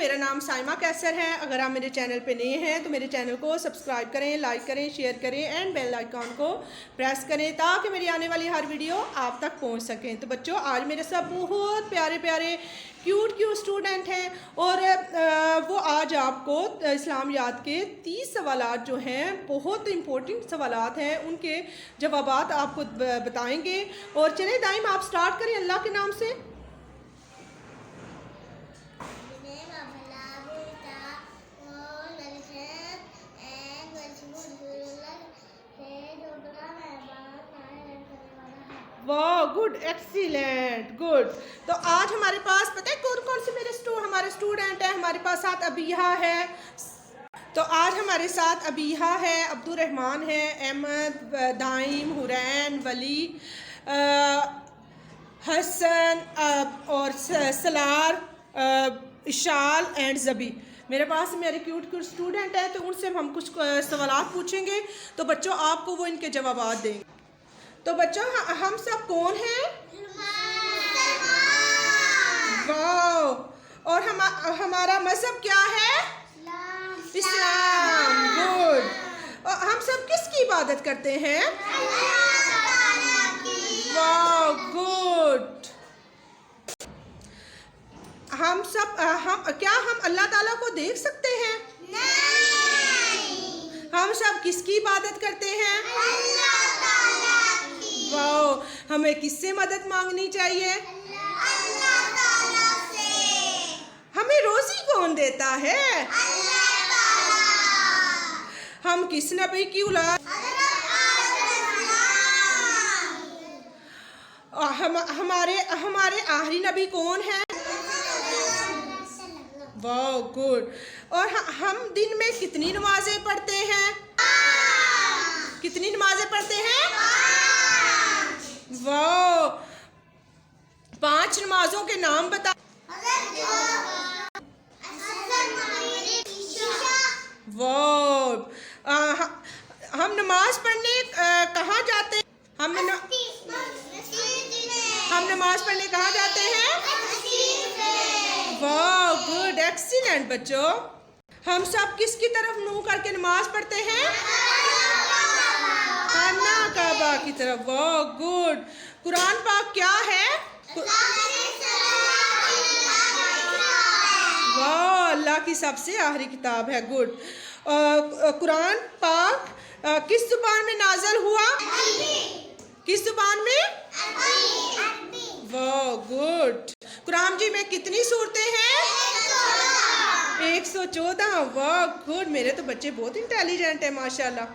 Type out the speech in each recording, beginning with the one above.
मेरा नाम साइमा कैसर है। अगर आप मेरे चैनल पे नए हैं तो मेरे चैनल को सब्सक्राइब करें, लाइक करें, शेयर करें एंड बेल आइकॉन को प्रेस करें ताकि मेरी आने वाली हर वीडियो आप तक पहुंच सकें। तो बच्चों, आज मेरे साथ बहुत प्यारे प्यारे क्यूट स्टूडेंट हैं और वो आज आपको इस्लामियात के 30 सवालात जो हैं, बहुत इंपॉर्टेंट सवालात हैं, उनके जवाबात आपको बताएंगे। और चलें दाइम, आप स्टार्ट करें अल्लाह के नाम से। वाह, गुड, एक्सीलेंट, गुड। तो आज हमारे पास पता है कौन कौन से हमारे स्टूडेंट हैं। हमारे पास साथ अबीहा है, तो आज हमारे साथ अबीहा है, अब्दुल रहमान है, अहमद, दाइम, हुरैन, वली, हसन और सलार, इशाल एंड जबी। मेरे पास मेरे क्यूट स्टूडेंट हैं, तो उनसे हम कुछ सवालात पूछेंगे, तो बच्चों आपको वो इनके जवाब देंगे। तो बच्चों, हम सब कौन हैं? वाह। और हमारा मज़हब क्या है? इस्लाम। गुड। और हम सब किसकी इबादत करते हैं? वाह, गुड। हम अल्लाह ताला को देख सकते हैं? नहीं। हम सब किसकी इबादत करते हैं? वाह। हमें किससे मदद मांगनी चाहिए? अल्लाह ताला से। हमें रोजी कौन देता है? अल्लाह ताला। हम किस नबी की औलाद? हमारे आखिरी नबी कौन है? वाह, गुड। और हम दिन में कितनी नमाजें पढ़ते हैं? कितनी नमाजें पढ़ते हैं? वाह। 5 नमाजों के नाम बता। वाह। हम नमाज पढ़ने कहाँ जाते हैं? हम नमाज पढ़ने कहाँ जाते हैं? वाह, गुड, एक्सीलेंट बच्चों। हम सब किसकी तरफ मुंह करके नमाज पढ़ते हैं? खाना काबा की तरफ। वाह, गुड। कुरान पाक क्या है? वाह, अल्लाह की सबसे आखिरी किताब है। गुड। कुरान पाक किस जुबान में नाज़िल हुआ? किस जुबान में? वाह, गुड। कुरान जी में कितनी सूरतें हैं? 114। वाह, गुड। मेरे तो बच्चे बहुत इंटेलिजेंट है माशाल्लाह।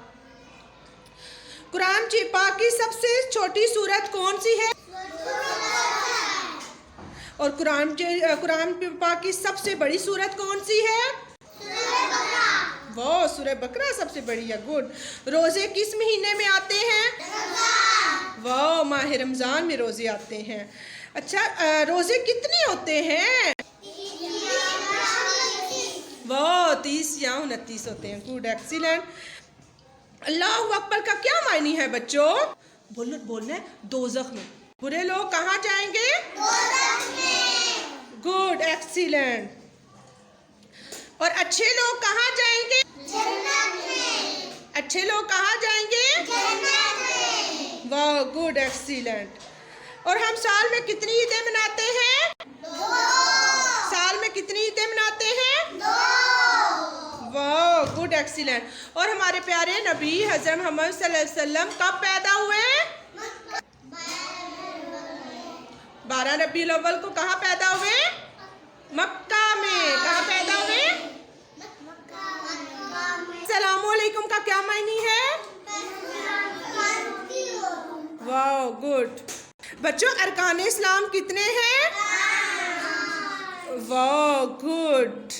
कुरान जी पाक की सबसे छोटी सूरत कौन सी है? और कुरान पाक की सबसे बड़ी सूरत कौन सी है? वाह, सूरह बकरा सबसे बड़ी है। गुड। रोजे किस महीने में आते हैं? वाह, माह रमजान में रोजे आते हैं। अच्छा, रोजे कितने होते हैं? वाह, 30 या 29 होते हैं। Good, excellent. अल्लाहु अकबर का क्या मायने है बच्चों? बोलना है दोज़ख में। बुरे लोग कहाँ जाएंगे? दोज़ख में। Good, excellent. और अच्छे लोग कहाँ जाएंगे? जन्नत में। अच्छे लोग कहाँ जाएंगे? जन्नत में। वाह, गुड, एक्सीलेंट। और हम साल में कितनी ईदें मनाते हैं? 2। साल में कितनी ईदें मनाते हैं? 2। वाह, गुड, एक्सीलेंट। और हमारे प्यारे नबी हज़रत मोहम्मद सल्लल्लाहु अलैहि वसल्लम कब पैदा हुए? 12 रबीउल अव्वल को। कहाँ पैदा हुए? मक्का में। कहाँ पैदा हुए? अस्सलामुअलैकुम का क्या मायने है? वाह, गुड। बच्चों, अरकान इस्लाम कितने हैं? वाह, गुड।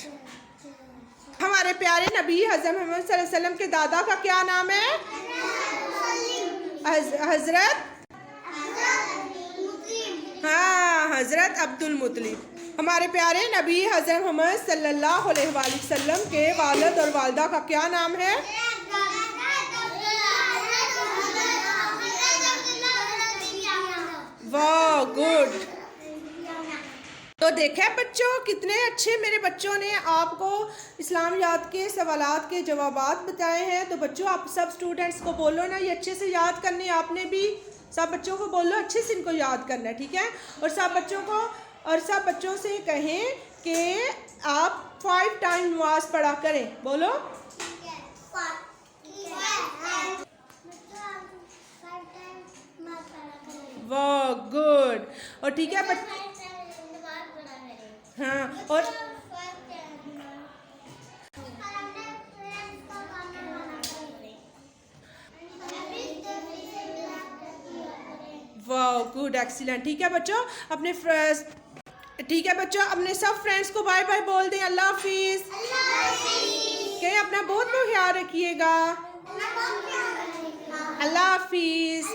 हमारे प्यारे नबी हज़रत मोहम्मद सल्लल्लाहु अलैहि वसल्लम के दादा का क्या नाम है? हज़रत हज़रत अब्दुल मुत्तलिब। हमारे प्यारे नबी हज़रत मोहम्मद सल्लल्लाहु अलैहि वसल्लम के वालिद और वालिदा का क्या नाम है? वाह, गुड। तो देखे बच्चों कितने अच्छे मेरे बच्चों ने आपको इस्लामियात के सवालात के जवाबात बताए हैं। तो बच्चों आप सब स्टूडेंट्स को बोलो ना ये अच्छे से याद करने, आपने भी सब बच्चों को बोलो अच्छे से इनको याद करना है, ठीक है। और सब बच्चों से कहें कि आप 5 टाइम नमाज पढ़ा करें, बोलो। वाह गुड। और ठीक है हाँ और वाह गुड एक्सीलेंट। ठीक है बच्चों अपने सब फ्रेंड्स को बाय बाय बोल दें। अल्लाह हाफिज। के अपना बहुत ख्याल रखिएगा। अल्लाह हाफिज।